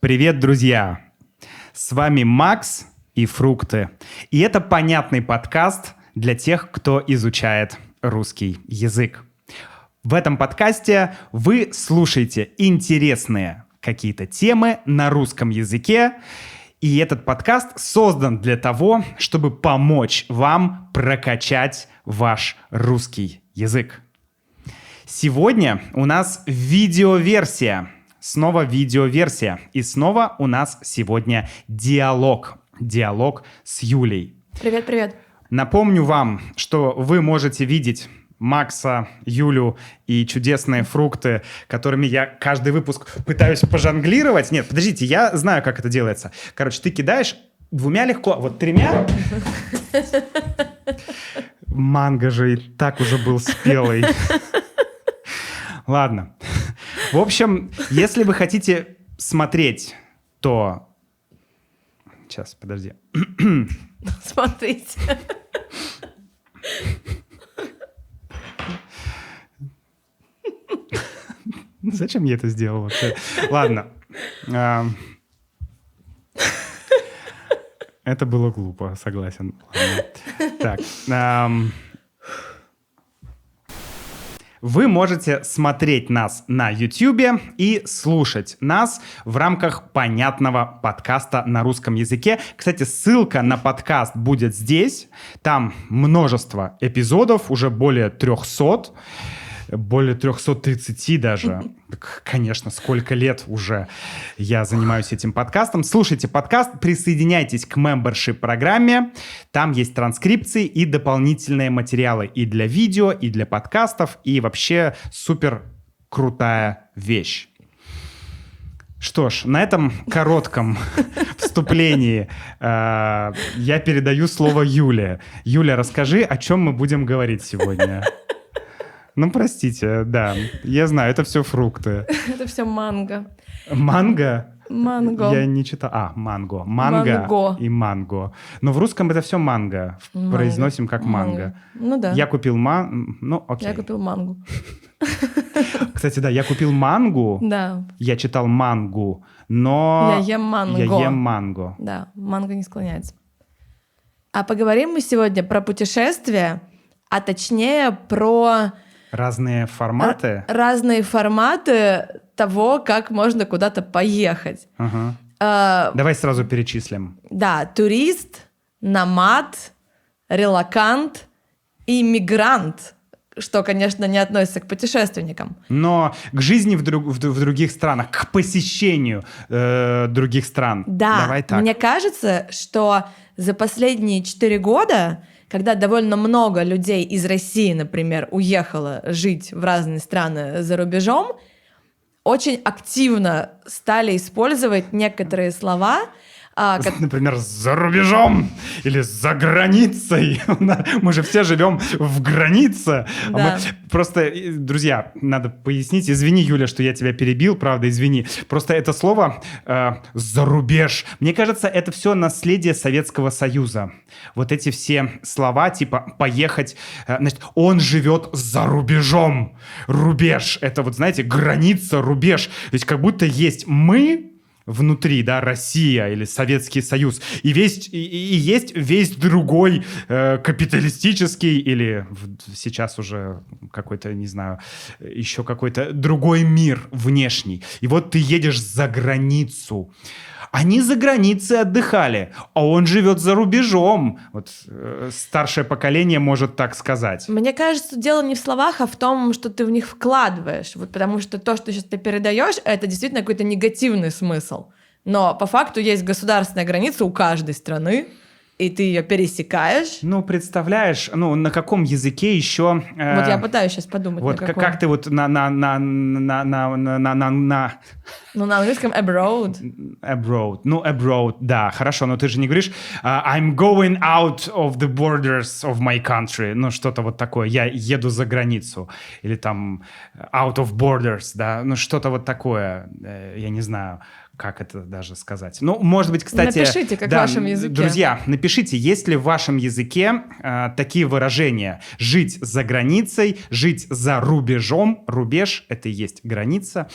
Привет, друзья! С вами Макс и Фрукты. И это понятный подкаст для тех, кто изучает русский язык. В этом подкасте вы слушаете интересные какие-то темы на русском языке. И этот подкаст создан для того, чтобы помочь вам прокачать ваш русский язык. Сегодня у нас видеоверсия. Снова видеоверсия. И снова у нас сегодня диалог. Диалог с Юлей. Привет-привет. Напомню вам, что вы можете видеть Макса, Юлю и чудесные фрукты, которыми я каждый выпуск пытаюсь пожонглировать. Нет, подождите, я знаю, как это делается. Короче, ты кидаешь двумя легко, а вот тремя... Манго же и так уже был спелый. Ладно. В общем, если вы хотите смотреть, то... Сейчас, подожди. Смотрите. Зачем я это сделал вообще? Ладно. Это было глупо, согласен. Ладно. Так. Вы можете смотреть нас на YouTube и слушать нас в рамках понятного подкаста на русском языке. Кстати, ссылка на подкаст будет здесь. Там множество эпизодов, уже более 300. Более 330 даже. Конечно, сколько лет уже я занимаюсь этим подкастом. Слушайте подкаст, присоединяйтесь к membership-программе. Там есть транскрипции и дополнительные материалы и для видео, и для подкастов. И вообще супер крутая вещь. Что ж, на этом коротком вступлении я передаю слово Юле. Юля, расскажи, о чем мы будем говорить сегодня. Ну, простите, да. Я знаю, это все фрукты. Это все манго. Манго? Манго. Я не читал. Манго. Манго и манго. Но в русском это все манго. Произносим как манго. Ну да. Я купил Ну, окей. Я купил мангу. Кстати, да, я купил мангу. Да. Я читал мангу, но... Я ем манго. Я ем манго. Да, манго не склоняется. А поговорим мы сегодня про путешествия, а точнее про... Разные форматы? Разные форматы того, как можно куда-то поехать. Ага. Давай сразу перечислим. Да, турист, номад, релакант и мигрант, что, конечно, не относится к путешественникам. Но к жизни в других странах, к посещению других стран. Да, давай так. Мне кажется, что за последние 4 года... Когда довольно много людей из России, например, уехало жить в разные страны за рубежом, очень активно стали использовать некоторые слова. Например, за рубежом или за границей. Мы же все живем в границе. Да. Просто, друзья, надо пояснить. Извини, Юля, что я тебя перебил, правда, извини. Просто это слово «за рубеж». Мне кажется, это все наследие Советского Союза. Вот эти все слова, типа «поехать». Значит, он живет за рубежом. Рубеж. Это вот, знаете, граница, рубеж. То есть как будто есть мы... внутри, да, Россия или Советский Союз, и есть весь другой капиталистический или сейчас уже какой-то, не знаю, еще какой-то другой мир внешний. И вот ты едешь за границу. Они за границей отдыхали, а он живет за рубежом. Вот старшее поколение может так сказать. Мне кажется, дело не в словах, а в том, что ты в них вкладываешь. Вот потому что то, что сейчас ты передаешь, это действительно какой-то негативный смысл. Но по факту есть государственная граница у каждой страны, и ты ее пересекаешь. Ну, представляешь, на каком языке еще... Вот я пытаюсь сейчас подумать, вот на каком. Как ты вот на Ну, на английском abroad. Abroad. Ну, abroad, да, хорошо, но ты же не говоришь I'm going out of the borders of my country. Ну, что-то вот такое. Я еду за границу. Или там out of borders, да. Ну, что-то вот такое. Я не знаю, как это даже сказать. Ну, может быть, кстати... Напишите, как в вашем языке. Друзья, напишите, есть ли в вашем языке такие выражения. Жить за границей, жить за рубежом. Рубеж — это и есть граница.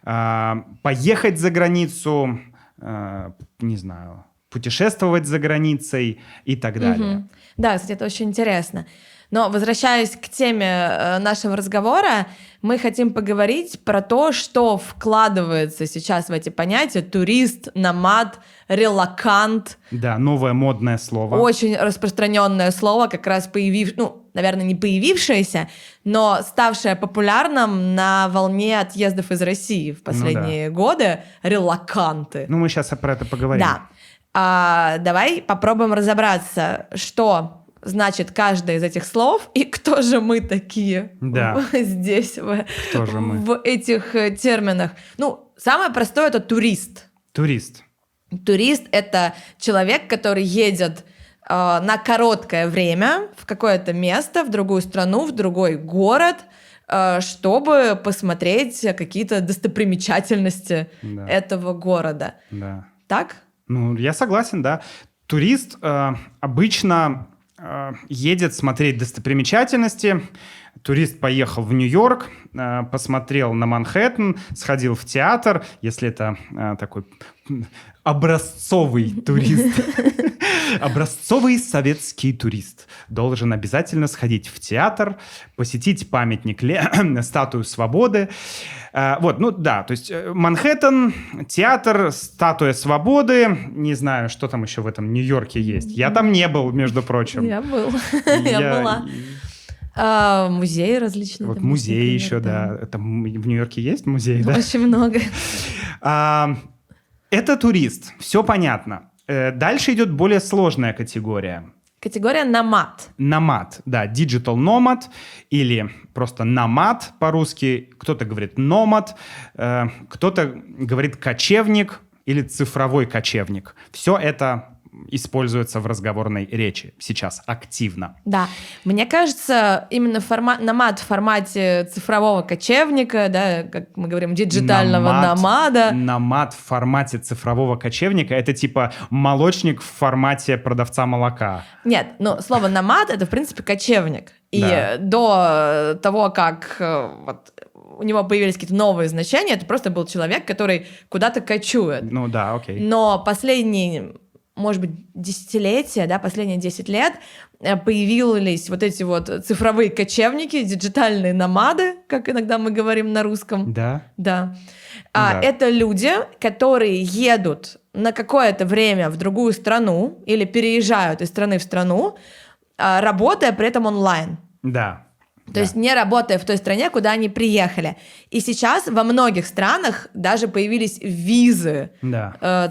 Поехать за границу, не знаю, путешествовать за границей и так далее. Да, кстати, это очень интересно. Но возвращаясь к теме нашего разговора, мы хотим поговорить про то, что вкладывается сейчас в эти понятия: турист, номад, релокант. Да, новое модное слово. Очень распространенное слово, как раз наверное, не появившееся, но ставшее популярным на волне отъездов из России в последние годы. Релоканты. Мы сейчас про это поговорим. Да. Давай попробуем разобраться, что значит каждое из этих слов и кто же мы такие здесь, в этих терминах. Самое простое — это турист. Турист. Турист — это человек, который едет на короткое время в какое-то место, в другую страну, в другой город, чтобы посмотреть какие-то достопримечательности этого города. Да. Так? Я согласен, да. Турист обычно едет смотреть достопримечательности. Турист поехал в Нью-Йорк, посмотрел на Манхэттен, сходил в театр, если это такой образцовый турист. Образцовый советский турист должен обязательно сходить в театр, посетить памятник, статую свободы. То есть Манхэттен, театр, статуя свободы, не знаю, что там еще в этом Нью-Йорке есть. Я там не был, между прочим. Я был, я была. Музеи различные. Вот музей еще, да. Там в Нью-Йорке есть музей, да? Очень много. Это турист, все понятно. Дальше идет более сложная категория. Категория номад. Номад, да, digital nomad или просто номад по-русски. Кто-то говорит номад, кто-то говорит кочевник или цифровой кочевник. Все это используется в разговорной речи сейчас активно. Да, мне кажется, именно номад в формате цифрового кочевника, да, как мы говорим, диджитального номада. Номад в формате цифрового кочевника — это типа молочник в формате продавца молока. Нет, слово номад — это, в принципе, кочевник. И до того, как у него появились какие-то новые значения, это просто был человек, который куда-то кочует. Окей. Но последние, может быть, десятилетия, последние 10 лет появились вот эти вот цифровые кочевники, диджитальные номады, как иногда мы говорим на русском. Да. Это люди, которые едут на какое-то время в другую страну или переезжают из страны в страну, работая при этом онлайн. Да. То есть не работая в той стране, куда они приехали. И сейчас во многих странах даже появились визы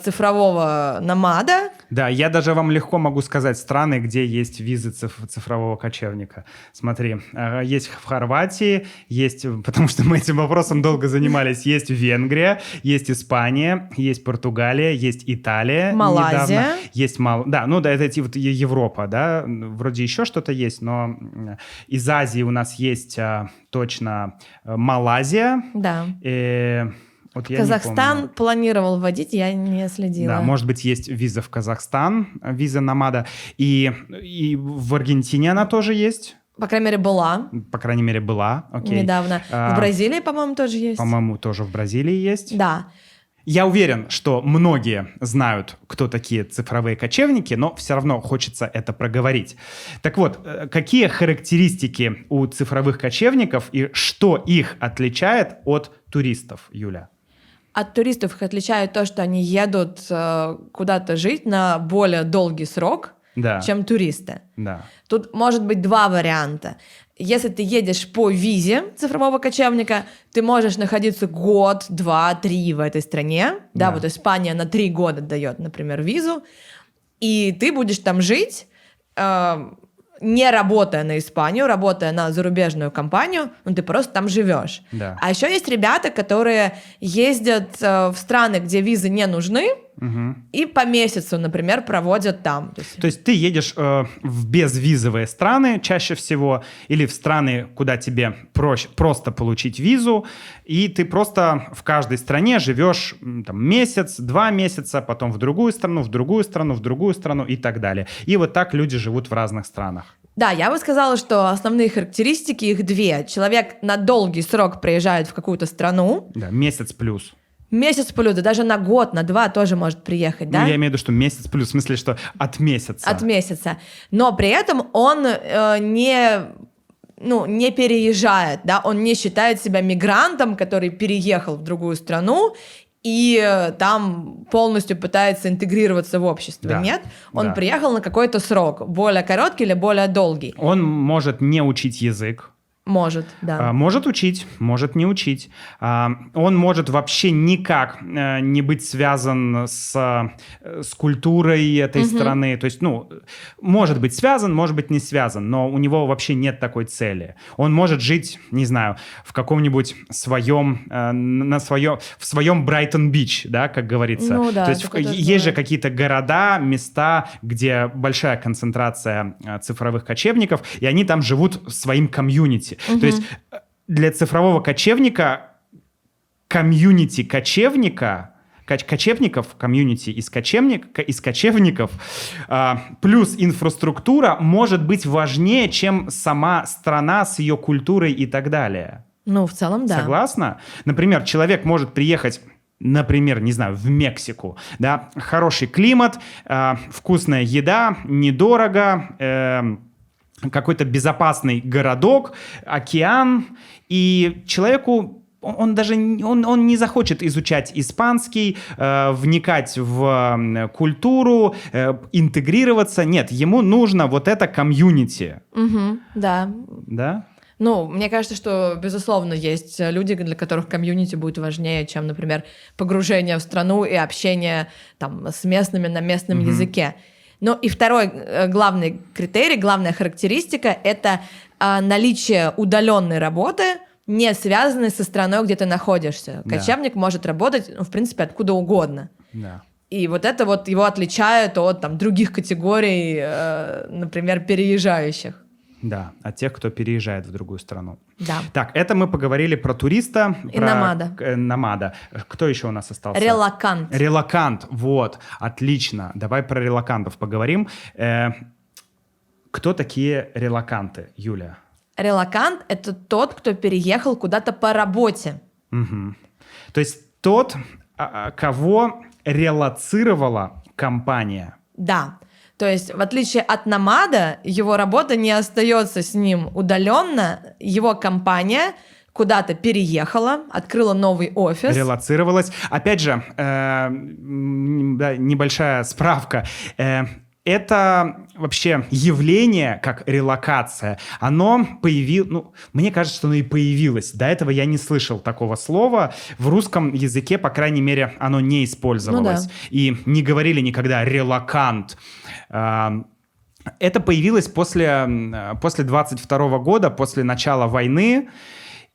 цифрового номада. Да, я даже вам легко могу сказать страны, где есть визы цифрового кочевника. Смотри, есть в Хорватии, есть, потому что мы этим вопросом долго занимались, есть Венгрия, есть Испания, есть Португалия, есть Италия. Малайзия. Недавно. Это вот Европа, да, вроде еще что-то есть, но из Азии у нас есть точно Малайзия. Да. Казахстан планировал вводить, я не следила. Да, может быть, есть виза в Казахстан, виза номада. И в Аргентине она тоже есть. По крайней мере, была. Окей. Недавно. В Бразилии, по-моему, тоже есть. По-моему, тоже в Бразилии есть. Да. Я уверен, что многие знают, кто такие цифровые кочевники, но все равно хочется это проговорить. Так вот, какие характеристики у цифровых кочевников и что их отличает от туристов, Юля? От туристов их отличает то, что они едут куда-то жить на более долгий срок, чем туристы. Да. Тут может быть два варианта. Если ты едешь по визе цифрового кочевника, ты можешь находиться год, 2, 3 в этой стране. Да, вот Испания на 3 года дает, например, визу. И ты будешь там жить, не работая на Испанию, работая на зарубежную компанию, ты просто там живешь. Да. А еще есть ребята, которые ездят в страны, где визы не нужны, и по месяцу, например, проводят там. То есть ты едешь в безвизовые страны чаще всего, или в страны, куда тебе проще просто получить визу, и ты просто в каждой стране живешь месяц, 2 месяца, потом в другую страну, в другую страну, в другую страну и так далее. И вот так люди живут в разных странах. Да, я бы сказала, что основные характеристики их 2. Человек на долгий срок приезжает в какую-то страну. Да, месяц плюс. Месяц плюс, да даже на год, на 2 тоже может приехать, да? Ну, я имею в виду, что месяц плюс, в смысле, что от месяца. От месяца. Но при этом он не переезжает, да, он не считает себя мигрантом, который переехал в другую страну и там полностью пытается интегрироваться в общество. Да. Нет, он приехал на какой-то срок, более короткий или более долгий. Он может не учить язык. Может, да. Может учить, может не учить. Он может вообще никак не быть связан с культурой этой страны. То есть, может быть связан, может быть не связан, но у него вообще нет такой цели. Он может жить, не знаю, в каком-нибудь в своем Брайтон-Бич, да, как говорится. Ну, да, то есть есть же какие-то города, места, где большая концентрация цифровых кочевников, и они там живут своим комьюнити. То есть для цифрового кочевника комьюнити кочевников, комьюнити из кочевников, плюс инфраструктура может быть важнее, чем сама страна с ее культурой и так далее. Ну, в целом, да. Согласна? Например, человек может приехать, например, не знаю, в Мексику, да, хороший климат, вкусная еда, недорого, какой-то безопасный городок, океан, и человеку он не захочет изучать испанский, вникать в культуру, интегрироваться. Нет, ему нужно вот это комьюнити. Да. Да? Ну, мне кажется, что, безусловно, есть люди, для которых комьюнити будет важнее, чем, например, погружение в страну и общение там с местными на местном языке. Ну и второй главный критерий, главная характеристика — это наличие удаленной работы, не связанной со страной, где ты находишься. Да. Кочевник может работать, в принципе, откуда угодно. Да. И вот это вот его отличает от других категорий, например, переезжающих. Да, от тех, кто переезжает в другую страну. Да. Так, это мы поговорили про туриста. И номада. Номада. Кто еще у нас остался? Релокант. Релокант, вот, отлично. Давай про релокантов поговорим. Кто такие релоканты, Юля? Релокант — это тот, кто переехал куда-то по работе. Угу. То есть тот, кого релоцировала компания. Да. То есть, в отличие от номада, его работа не остается с ним удаленно, его компания куда-то переехала, открыла новый офис. Релоцировалась. Опять же, небольшая справка. Это вообще явление, как релокация, оно появилось, мне кажется, что оно и появилось. До этого я не слышал такого слова. В русском языке, по крайней мере, оно не использовалось. Ну да. И не говорили никогда «релокант». Это появилось после 22 года, после начала войны.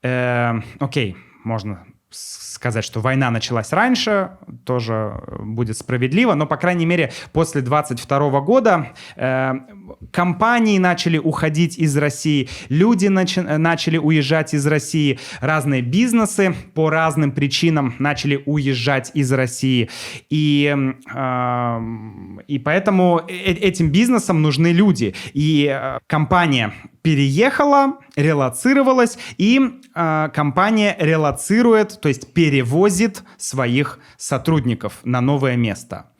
Окей, можно сказать, что война началась раньше, тоже будет справедливо, но, по крайней мере, после 22 года компании начали уходить из России, люди начали уезжать из России, разные бизнесы по разным причинам начали уезжать из России, и поэтому этим бизнесам нужны люди, и компания переехала, релоцировалась, и компания релоцирует, то есть перевозит своих сотрудников на новое место.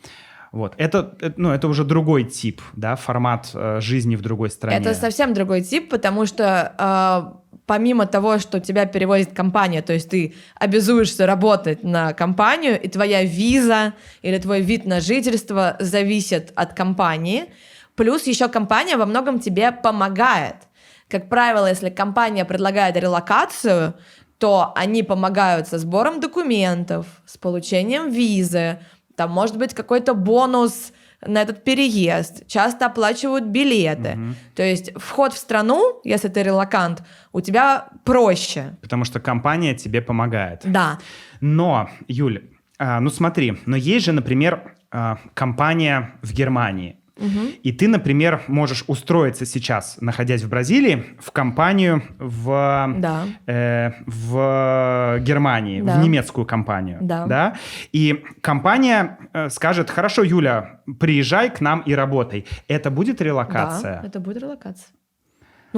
Вот. Это уже другой тип, да, формат жизни в другой стране. Это совсем другой тип, потому что помимо того, что тебя перевозит компания, то есть ты обязуешься работать на компанию, и твоя виза или твой вид на жительство зависит от компании, плюс еще компания во многом тебе помогает. Как правило, если компания предлагает релокацию, то они помогают со сбором документов, с получением визы, там может быть какой-то бонус на этот переезд, часто оплачивают билеты. То есть вход в страну, если ты релокант, у тебя проще. Потому что компания тебе помогает. Да. Но, Юль, смотри, но есть же, например, компания в Германии. И ты, например, можешь устроиться сейчас, находясь в Бразилии, в компанию в Германии, в немецкую компанию. Да? И компания скажет: хорошо, Юля, приезжай к нам и работай. Это будет релокация? Да, это будет релокация.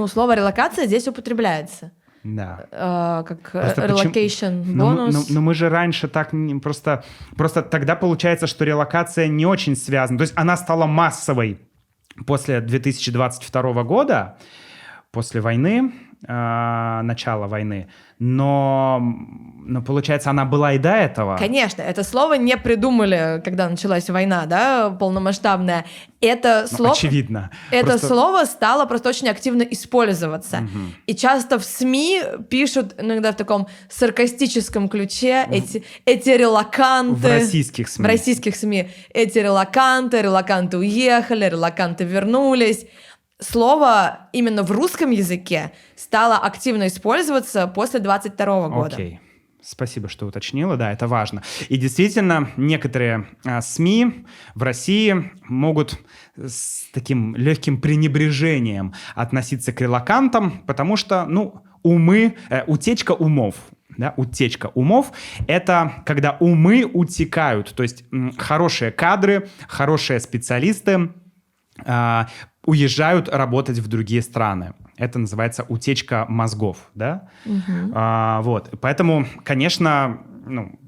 Слово релокация здесь употребляется. как Просто relocation бонус. Но мы же раньше так просто тогда получается, что релокация не очень связана. То есть она стала массовой после 2022 года, после войны, начала войны, но получается, она была и до этого. Конечно, это слово не придумали, когда началась война, да, полномасштабная. Это слово, очевидно. Это слово стало просто очень активно использоваться. Угу. И часто в СМИ пишут иногда в таком саркастическом ключе эти релоканты. В российских СМИ. В российских СМИ. Эти релоканты уехали, релоканты вернулись. Слово именно в русском языке стало активно использоваться после 22 года. Окей. Спасибо, что уточнила. Да, это важно. И действительно, некоторые СМИ в России могут с таким легким пренебрежением относиться к релокантам, потому что, утечка умов. Да, утечка умов — это когда умы утекают, то есть хорошие кадры, хорошие специалисты уезжают работать в другие страны. Это называется утечка мозгов, да? Вот. Поэтому, конечно,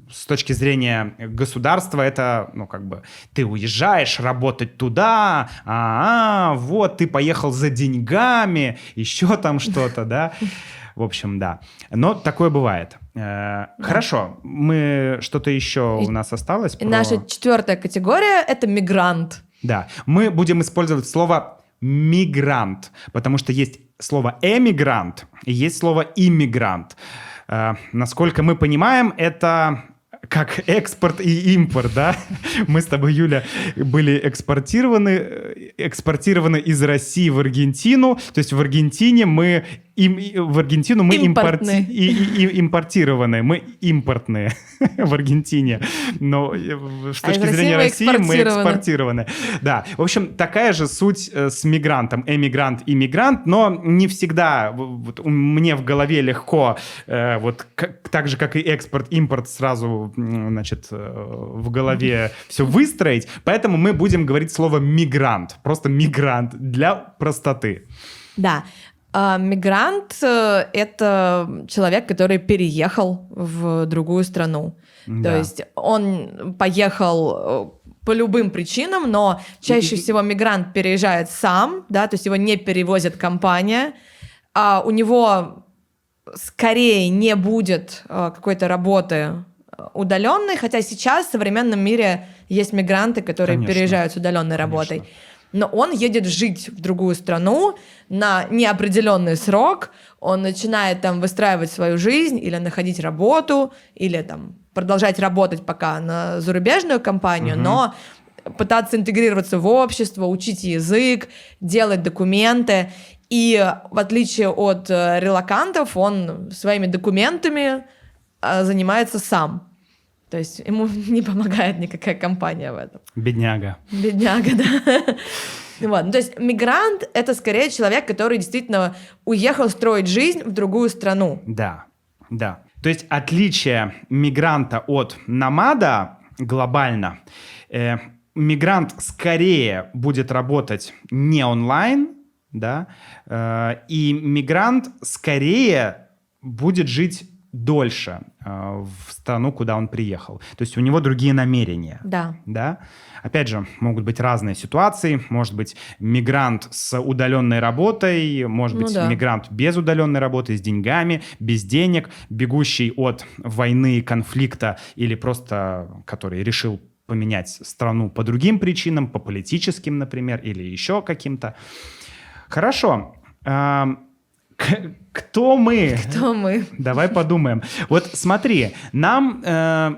с точки зрения государства, это, ты уезжаешь работать туда, вот, ты поехал за деньгами, еще там что-то, да? В общем, да. Но такое бывает. Хорошо. Что-то еще у нас осталось? Наша 4-я категория — это мигрант. Да. Мы будем использовать слово мигрант, потому что есть слово эмигрант и есть слово иммигрант. Насколько мы понимаем, это как экспорт и импорт, да? Мы с тобой, Юля, были экспортированы из России в Аргентину, то есть в Аргентину мы импортированы, мы импортные в Аргентине, но с точки зрения России мы экспортированы. Да, в общем, такая же суть с мигрантом, эмигрант, иммигрант, но не всегда мне в голове легко, так же, как и экспорт, импорт, сразу, в голове все выстроить, поэтому мы будем говорить слово мигрант, просто мигрант для простоты. Да. Мигрант — это человек, который переехал в другую страну. Да. То есть он поехал по любым причинам, но чаще всего мигрант переезжает сам, да, то есть его не перевозит компания, а у него скорее не будет какой-то работы удаленной, хотя сейчас в современном мире есть мигранты, которые переезжают с удаленной работой. Но он едет жить в другую страну на неопределенный срок, он начинает там выстраивать свою жизнь или находить работу, или там продолжать работать пока на зарубежную компанию, но пытаться интегрироваться в общество, учить язык, делать документы. И в отличие от релокантов, он своими документами занимается сам. То есть ему не помогает никакая компания в этом. Бедняга. Бедняга, да. Вот. То есть мигрант — это скорее человек, который действительно уехал строить жизнь в другую страну. Да, да. То есть отличие мигранта от номада глобально. Мигрант скорее будет работать не онлайн, да, и мигрант скорее будет жить дольше в страну, куда он приехал. То есть у него другие намерения. Да. Да? Опять же, могут быть разные ситуации. Может быть, мигрант с удаленной работой, может быть, мигрант без удаленной работы, с деньгами, без денег, бегущий от войны, конфликта или просто который решил поменять страну по другим причинам, по политическим, например, или еще каким-то. Хорошо. Кто мы? Кто мы? Давай подумаем. Вот смотри, нам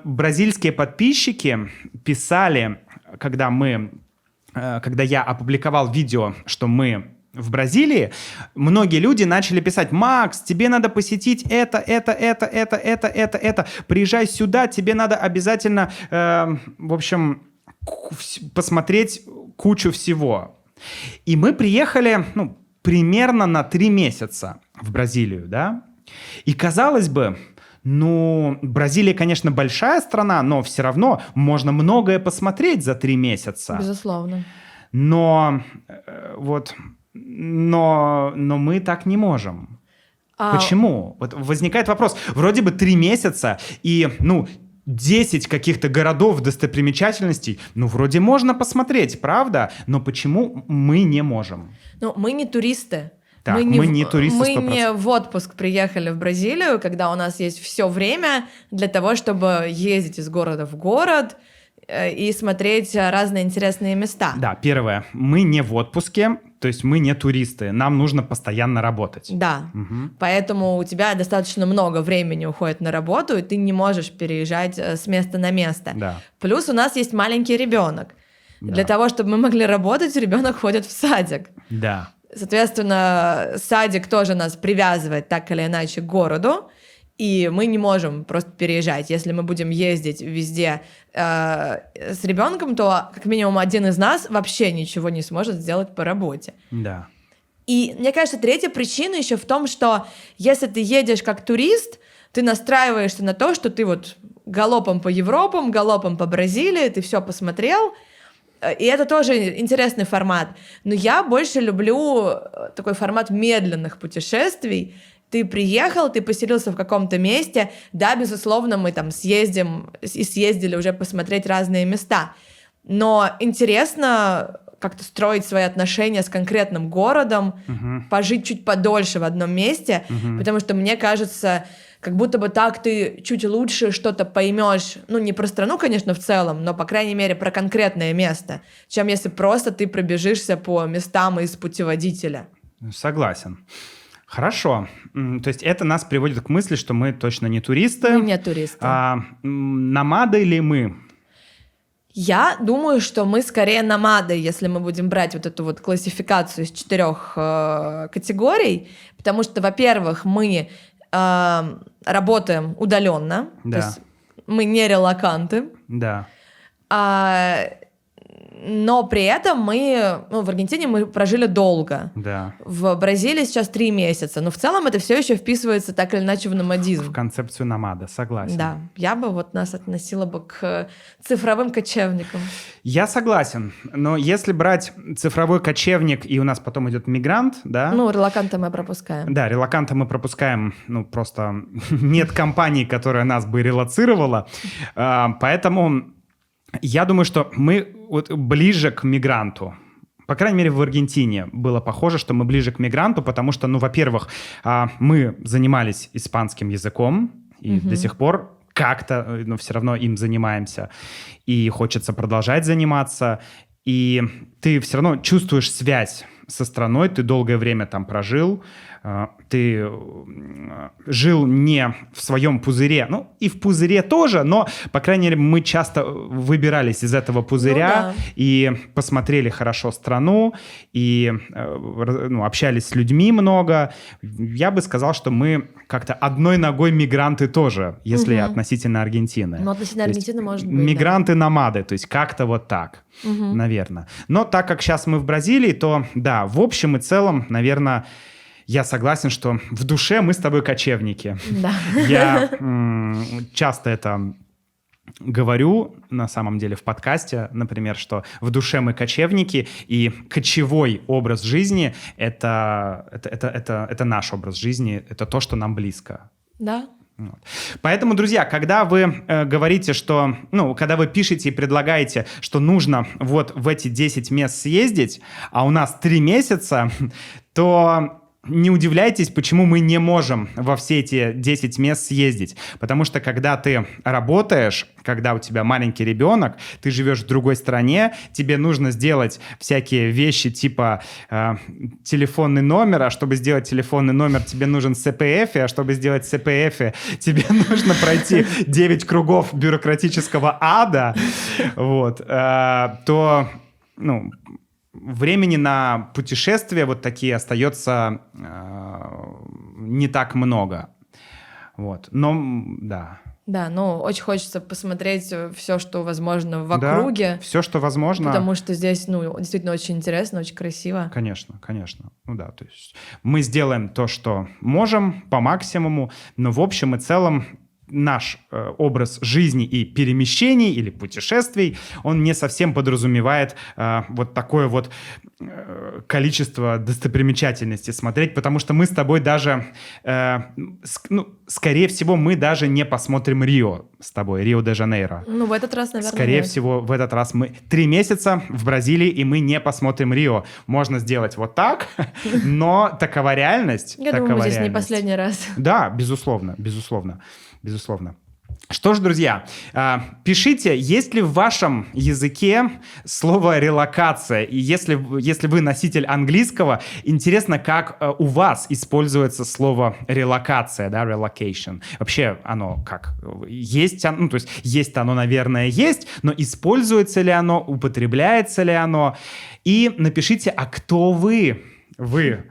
бразильские подписчики писали, когда я опубликовал видео, что мы в Бразилии, многие люди начали писать: «Макс, тебе надо посетить это. Приезжай сюда, тебе надо обязательно, в общем, посмотреть кучу всего». И мы приехали, примерно на 3 месяца в Бразилию, да? И казалось бы, Бразилия, конечно, большая страна, но все равно можно многое посмотреть за 3 месяца. Безусловно. Но мы так не можем. Почему? Вот возникает вопрос. Вроде бы 3 месяца и, 10 каких-то городов, достопримечательностей, вроде можно посмотреть, правда? Но почему мы не можем? Мы не туристы. Так, мы не туристы 100%. Мы не в отпуск приехали в Бразилию, когда у нас есть все время для того, чтобы ездить из города в город и смотреть разные интересные места. Да, первое. Мы не в отпуске, то есть мы не туристы. Нам нужно постоянно работать. Да, поэтому у тебя достаточно много времени уходит на работу, и ты не можешь переезжать с места на место. Да. Плюс у нас есть маленький ребенок. Да. Для того, чтобы мы могли работать, ребенок ходит в садик. Да. Соответственно, садик тоже нас привязывает так или иначе к городу, и мы не можем просто переезжать. Если мы будем ездить везде с ребенком, то как минимум один из нас вообще ничего не сможет сделать по работе. Да. И мне кажется, третья причина еще в том, что если ты едешь как турист, ты настраиваешься на то, что ты вот галопом по Европам, галопом по Бразилии, ты все посмотрел, и это тоже интересный формат. Но я больше люблю такой формат медленных путешествий. Ты приехал, ты поселился в каком-то месте, да, безусловно, мы там съездили уже посмотреть разные места, но интересно как-то строить свои отношения с конкретным городом, пожить чуть подольше в одном месте, потому что мне кажется, как будто бы так ты чуть лучше что-то поймешь, не про страну, конечно, в целом, но, по крайней мере, про конкретное место, чем если просто ты пробежишься по местам из путеводителя. Согласен. Хорошо. То есть это нас приводит к мысли, что мы точно не туристы. Мы не туристы. Намады ли мы? Я думаю, что мы скорее намады, если мы будем брать вот эту вот классификацию из 4 категорий, потому что, во-первых, мы работаем удаленно, Да. то есть мы не релоканты. Да. Но при этом мы, в Аргентине мы прожили долго. Да. В Бразилии сейчас 3 месяца. Но в целом это все еще вписывается так или иначе в номадизм. В концепцию намада, согласен. Да, я бы вот нас относила бы к цифровым кочевникам. Я согласен, но если брать цифровой кочевник, и у нас потом идет мигрант, да? Релоканта мы пропускаем. Да, релоканта мы пропускаем, просто нет компании, которая нас бы релоцировала, поэтому я думаю, что мы вот ближе к мигранту. По крайней мере, в Аргентине было похоже, что мы ближе к мигранту, потому что, во-первых, мы занимались испанским языком, и до сих пор как-то, но все равно им занимаемся, и хочется продолжать заниматься, и ты все равно чувствуешь связь со страной, ты долгое время там прожил, ты жил не в своем пузыре, и в пузыре тоже, но, по крайней мере, мы часто выбирались из этого пузыря и посмотрели хорошо страну, и общались с людьми много. Я бы сказал, что мы как-то одной ногой мигранты тоже, если относительно Аргентины. Относительно Аргентины, может быть, мигранты-номады, то есть как-то вот так, наверное. Но так как сейчас мы в Бразилии, то, да, в общем и целом, наверное, я согласен, что в душе мы с тобой кочевники. Да. Я часто это говорю, на самом деле, в подкасте, например, что в душе мы кочевники, и кочевой образ жизни — это наш образ жизни, это то, что нам близко. Да. Вот. Поэтому, друзья, когда вы говорите, что, когда вы пишете и предлагаете, что нужно вот в эти 10 мест съездить, а у нас 3 месяца, то не удивляйтесь, почему мы не можем во все эти 10 мест съездить. Потому что когда ты работаешь, когда у тебя маленький ребенок, ты живешь в другой стране, тебе нужно сделать всякие вещи типа телефонный номер, а чтобы сделать телефонный номер, тебе нужен СПФ, а чтобы сделать СПФ, тебе нужно пройти 9 кругов бюрократического ада, то, времени на путешествия вот такие остается не так много. Но, да. Да, очень хочется посмотреть все, что возможно в округе. Да, все, что возможно. Потому что здесь, действительно очень интересно, очень красиво. Конечно. То есть мы сделаем то, что можем, по максимуму, но в общем и целом наш образ жизни и перемещений или путешествий, он не совсем подразумевает вот такое вот количество достопримечательностей смотреть, потому что мы с тобой даже, скорее всего, мы даже не посмотрим Рио с тобой, Рио-де-Жанейро. Ну, в этот раз, наверное, Скорее нет. всего, в этот раз мы 3 месяца в Бразилии, и мы не посмотрим Рио. Можно сделать вот так, но такова реальность. Я думаю, мы здесь не последний раз. Да, безусловно, безусловно, безусловно. Что ж, друзья, пишите, есть ли в вашем языке слово «релокация». И если вы носитель английского, интересно, как у вас используется слово «релокация», да, «relocation». Вообще оно как? Есть, то есть есть оно, наверное, есть, но используется ли оно, употребляется ли оно? И напишите, а кто вы? Вы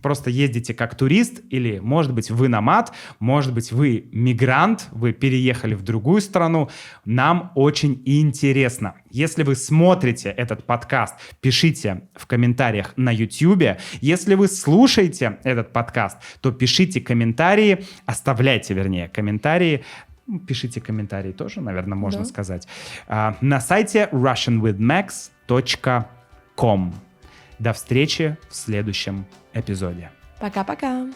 просто ездите как турист, или, может быть, вы номад, может быть, вы мигрант, вы переехали в другую страну. Нам очень интересно. Если вы смотрите этот подкаст, пишите в комментариях на YouTube. Если вы слушаете этот подкаст, то пишите комментарии, оставляйте, вернее, комментарии. Пишите комментарии тоже, наверное, можно сказать. На сайте russianwithmax.com. До встречи в следующем эпизоде. Пока-пока.